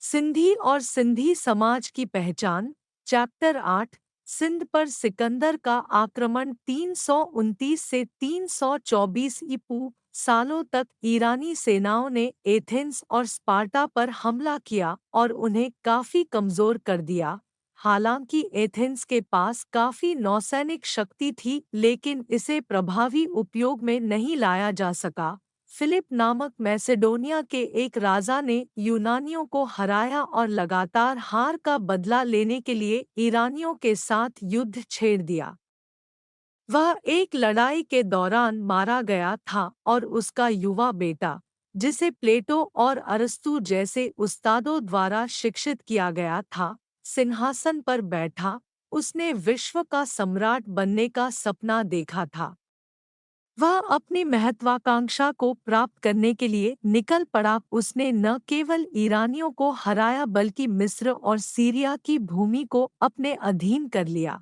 सिंधी और सिंधी समाज की पहचान। चैप्टर 8। सिंध पर सिकंदर का आक्रमण 329 से 324 ईपू सालों तक ईरानी सेनाओं ने एथेंस और स्पार्टा पर हमला किया और उन्हें काफी कमजोर कर दिया। हालांकि एथेंस के पास काफी नौसैनिक शक्ति थी, लेकिन इसे प्रभावी उपयोग में नहीं लाया जा सका। फिलिप नामक मैसेडोनिया के एक राजा ने यूनानियों को हराया और लगातार हार का बदला लेने के लिए ईरानियों के साथ युद्ध छेड़ दिया। वह एक लड़ाई के दौरान मारा गया था और उसका युवा बेटा, जिसे प्लेटो और अरस्तू जैसे उस्तादों द्वारा शिक्षित किया गया था, सिंहासन पर बैठा। उसने विश्व का सम्राट बनने का सपना देखा था। वह अपनी महत्वाकांक्षा को प्राप्त करने के लिए निकल पड़ा। उसने न केवल ईरानियों को हराया बल्कि मिस्र और सीरिया की भूमि को अपने अधीन कर लिया।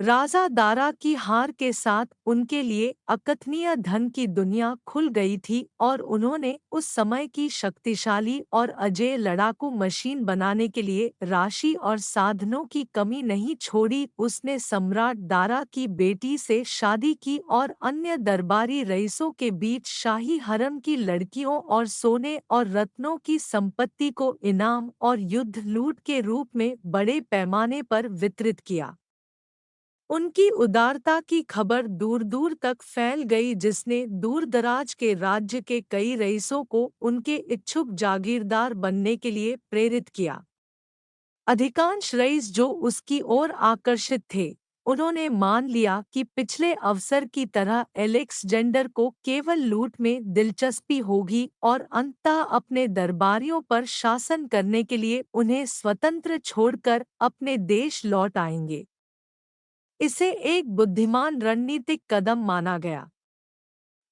राजा दारा की हार के साथ उनके लिए अकथनीय धन की दुनिया खुल गई थी और उन्होंने उस समय की शक्तिशाली और अजेय लड़ाकू मशीन बनाने के लिए राशि और साधनों की कमी नहीं छोड़ी। उसने सम्राट दारा की बेटी से शादी की और अन्य दरबारी रईसों के बीच शाही हरम की लड़कियों और सोने और रत्नों की संपत्ति को इनाम और युद्ध लूट के रूप में बड़े पैमाने पर वितरित किया। उनकी उदारता की खबर दूर दूर तक फैल गई, जिसने दूरदराज के राज्य के कई रईसों को उनके इच्छुक जागीरदार बनने के लिए प्रेरित किया। अधिकांश रईस जो उसकी ओर आकर्षित थे, उन्होंने मान लिया कि पिछले अवसर की तरह एलेक्सजेंडर को केवल लूट में दिलचस्पी होगी और अंततः अपने दरबारियों पर शासन करने के लिए उन्हें स्वतंत्र छोड़कर अपने देश लौट आएंगे। इसे एक बुद्धिमान रणनीतिक कदम माना गया।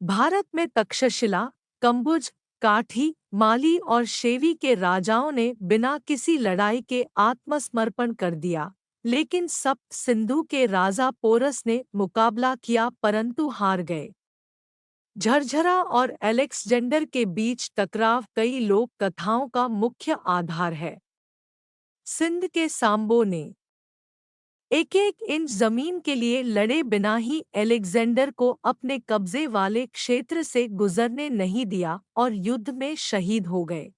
भारत में तक्षशिला, कंबुज, काठी, माली और शेवी के राजाओं ने बिना किसी लड़ाई के आत्मसमर्पण कर दिया, लेकिन सप्त सिंधु के राजा पोरस ने मुकाबला किया परंतु हार गए। झरझरा और अलेक्जेंडर के बीच टकराव कई लोक कथाओं का मुख्य आधार है। सिंध के सांबो ने एक एक इंच जमीन के लिए लड़े बिना ही अलेक्जेंडर को अपने कब्जे वाले क्षेत्र से गुजरने नहीं दिया और युद्ध में शहीद हो गए।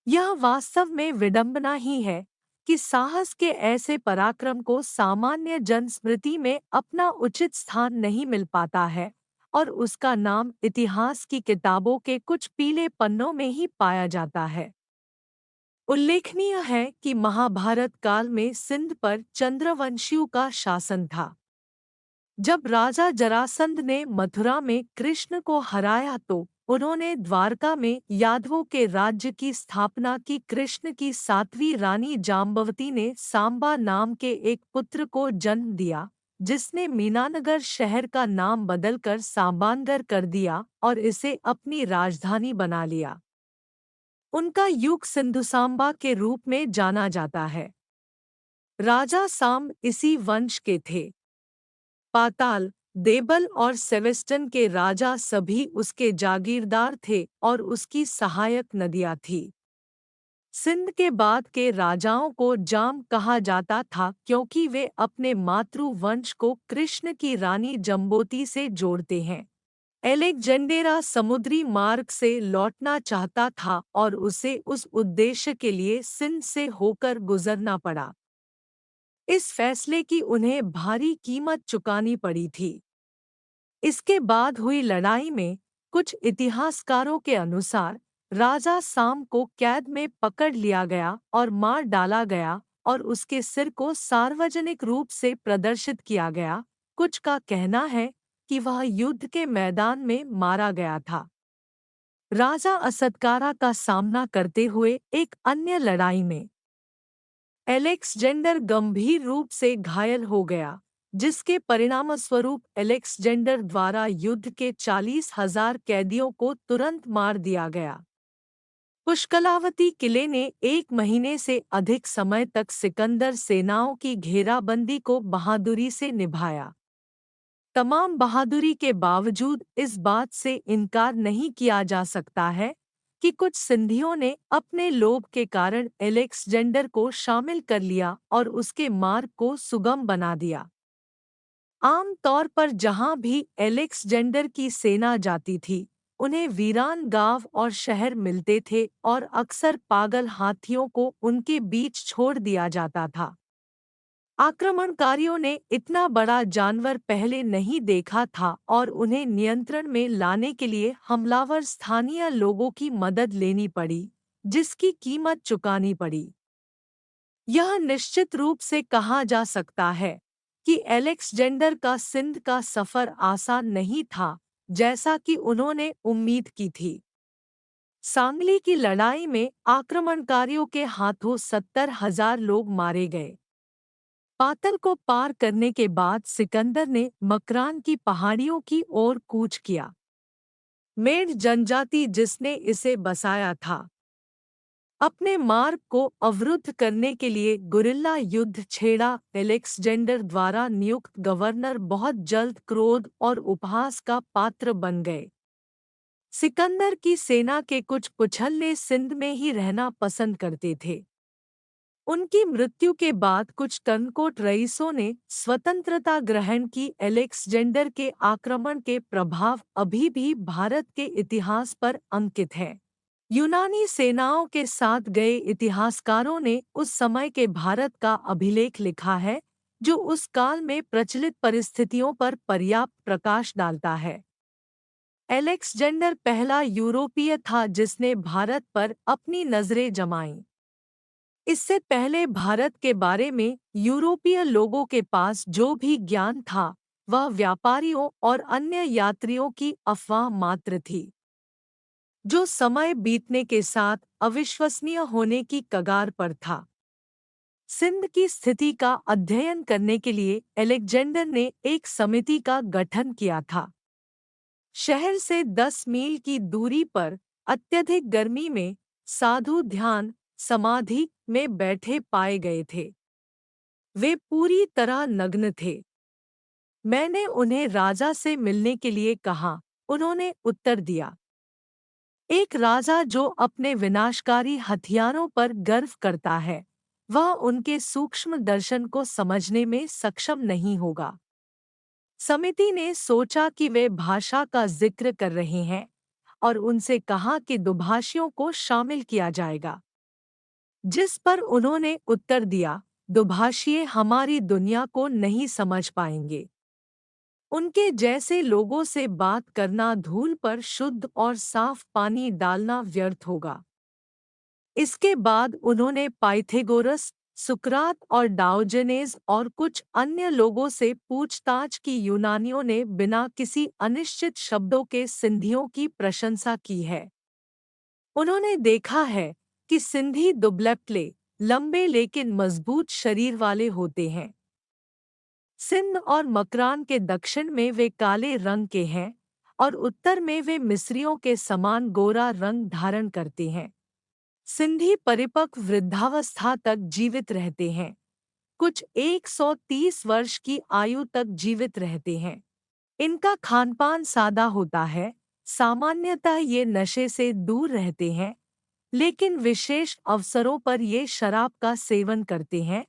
यह वास्तव में विडंबना ही है कि साहस के ऐसे पराक्रम को सामान्य जन स्मृति में अपना उचित स्थान नहीं मिल पाता है और उसका नाम इतिहास की किताबों के कुछ पीले पन्नों में ही पाया जाता है। उल्लेखनीय है कि महाभारत काल में सिंध पर चंद्रवंशियों का शासन था। जब राजा जरासंध ने मथुरा में कृष्ण को हराया तो उन्होंने द्वारका में यादवों के राज्य की स्थापना की। कृष्ण की सातवीं रानी जाम्बवती ने सांबा नाम के एक पुत्र को जन्म दिया, जिसने मीनानगर शहर का नाम बदलकर सांबानगर कर दिया और इसे अपनी राजधानी बना लिया। उनका युग सिंधुसांबा के रूप में जाना जाता है। राजा सांब इसी वंश के थे। पाताल, देबल और सेवेस्टन के राजा सभी उसके जागीरदार थे और उसकी सहायक नदियां थीं। सिंध के बाद के राजाओं को जाम कहा जाता था क्योंकि वे अपने मातृ वंश को कृष्ण की रानी जम्बोती से जोड़ते हैं। एलेक्जेंडेरा समुद्री मार्ग से लौटना चाहता था और उसे उस उद्देश्य के लिए सिंध से होकर गुजरना पड़ा। इस फैसले की उन्हें भारी कीमत चुकानी पड़ी थी। इसके बाद हुई लड़ाई में कुछ इतिहासकारों के अनुसार राजा साम को कैद में पकड़ लिया गया और मार डाला गया और उसके सिर को सार्वजनिक रूप से प्रदर्शित किया गया। कुछ का कहना है कि वह युद्ध के मैदान में मारा गया था। राजा असदकारा का सामना करते हुए एक अन्य लड़ाई में एलेक्सजेंडर गंभीर रूप से घायल हो गया, जिसके परिणामस्वरूप एलेक्सजेंडर द्वारा युद्ध के 40,000 कैदियों को तुरंत मार दिया गया। पुष्कलावती किले ने 1 महीने से अधिक समय तक सिकंदर सेनाओं की घेराबंदी को बहादुरी से निभाया। तमाम बहादुरी के बावजूद इस बात से इनकार नहीं किया जा सकता है कि कुछ सिंधियों ने अपने लोभ के कारण अलेक्जेंडर को शामिल कर लिया और उसके मार्ग को सुगम बना दिया। आम तौर पर जहां भी अलेक्जेंडर की सेना जाती थी, उन्हें वीरान गांव और शहर मिलते थे और अक्सर पागल हाथियों को उनके बीच छोड़ दिया जाता था। आक्रमणकारियों ने इतना बड़ा जानवर पहले नहीं देखा था और उन्हें नियंत्रण में लाने के लिए हमलावर स्थानीय लोगों की मदद लेनी पड़ी, जिसकी कीमत चुकानी पड़ी। यह निश्चित रूप से कहा जा सकता है कि अलेक्जेंडर का सिंध का सफर आसान नहीं था, जैसा कि उन्होंने उम्मीद की थी। सांगली की लड़ाई में आक्रमणकारियों के हाथों 70,000 लोग मारे गए। पातल को पार करने के बाद सिकंदर ने मकरान की पहाड़ियों की ओर कूच किया। मेड जनजाति जिसने इसे बसाया था, अपने मार्ग को अवरुद्ध करने के लिए गुरिल्ला युद्ध छेड़ा। अलेक्जेंडर द्वारा नियुक्त गवर्नर बहुत जल्द क्रोध और उपहास का पात्र बन गए। सिकंदर की सेना के कुछ पुछल्ले सिंध में ही रहना पसंद करते थे। उनकी मृत्यु के बाद कुछ टर्नकोट रईसों ने स्वतंत्रता ग्रहण की। अलेक्जेंडर के आक्रमण के प्रभाव अभी भी भारत के इतिहास पर अंकित हैं। यूनानी सेनाओं के साथ गए इतिहासकारों ने उस समय के भारत का अभिलेख लिखा है, जो उस काल में प्रचलित परिस्थितियों पर पर्याप्त प्रकाश डालता है। अलेक्जेंडर पहला यूरोपीय था जिसने भारत पर अपनी नजरें जमाईं। इससे पहले भारत के बारे में यूरोपीय लोगों के पास जो भी ज्ञान था, वह व्यापारियों और अन्य यात्रियों की अफवाह मात्र थी, जो समय बीतने के साथ अविश्वसनीय होने की कगार पर था। सिंध की स्थिति का अध्ययन करने के लिए अलेक्जेंडर ने एक समिति का गठन किया था। शहर से 10 मील की दूरी पर अत्यधिक गर्मी में साधु ध्यान समाधि में बैठे पाए गए थे। वे पूरी तरह नग्न थे। मैंने उन्हें राजा से मिलने के लिए कहा। उन्होंने उत्तर दिया, एक राजा जो अपने विनाशकारी हथियारों पर गर्व करता है, वह उनके सूक्ष्म दर्शन को समझने में सक्षम नहीं होगा। समिति ने सोचा कि वे भाषा का जिक्र कर रहे हैं और उनसे कहा कि दुभाषियों को शामिल किया जाएगा। जिस पर उन्होंने उत्तर दिया, दुभाषिए हमारी दुनिया को नहीं समझ पाएंगे। उनके जैसे लोगों से बात करना धूल पर शुद्ध और साफ पानी डालना व्यर्थ होगा। इसके बाद उन्होंने पाइथेगोरस, सुकरात और डाओजेनेज और कुछ अन्य लोगों से पूछताछ की। यूनानियों ने बिना किसी अनिश्चित शब्दों के सिंधियों की प्रशंसा की है। उन्होंने देखा है कि सिंधी दुबले, लंबे लेकिन मजबूत शरीर वाले होते हैं। सिंध और मकरान के दक्षिण में वे काले रंग के हैं और उत्तर में वे मिस्रियों के समान गोरा रंग धारण करते हैं। सिंधी परिपक्व वृद्धावस्था तक जीवित रहते हैं। कुछ 130 वर्ष की आयु तक जीवित रहते हैं। इनका खानपान सादा होता है। सामान्यतः ये नशे से दूर रहते हैं, लेकिन विशेष अवसरों पर ये शराब का सेवन करते हैं,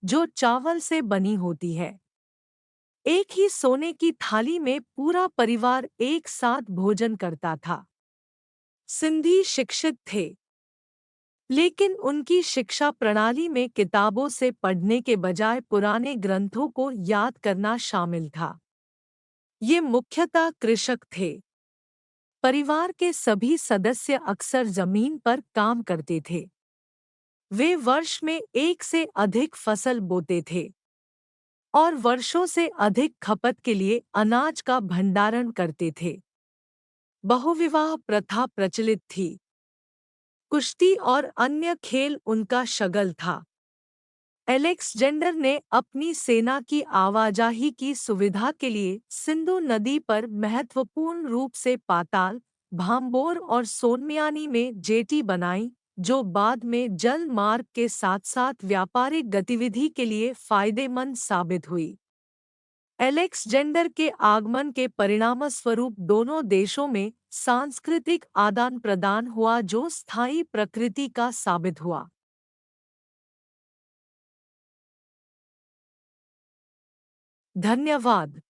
जो चावल से बनी होती है। एक ही सोने की थाली में पूरा परिवार एक साथ भोजन करता था। सिंधी शिक्षित थे, लेकिन उनकी शिक्षा प्रणाली में किताबों से पढ़ने के बजाय पुराने ग्रंथों को याद करना शामिल था। ये मुख्यतः कृषक थे। परिवार के सभी सदस्य अक्सर जमीन पर काम करते थे। वे वर्ष में एक से अधिक फसल बोते थे और वर्षों से अधिक खपत के लिए अनाज का भंडारण करते थे। बहुविवाह प्रथा प्रचलित थी। कुश्ती और अन्य खेल उनका शगल था। अलेक्जेंडर ने अपनी सेना की आवाजाही की सुविधा के लिए सिंधु नदी पर महत्वपूर्ण रूप से पाताल, भाम्बोर और सोनमियानी में जेटी बनाई, जो बाद में जल मार्ग के साथ साथ व्यापारिक गतिविधि के लिए फायदेमंद साबित हुई। एलेक्जेंडर के आगमन के परिणामस्वरूप दोनों देशों में सांस्कृतिक आदान प्रदान हुआ जो स्थायी प्रकृति का साबित हुआ। धन्यवाद।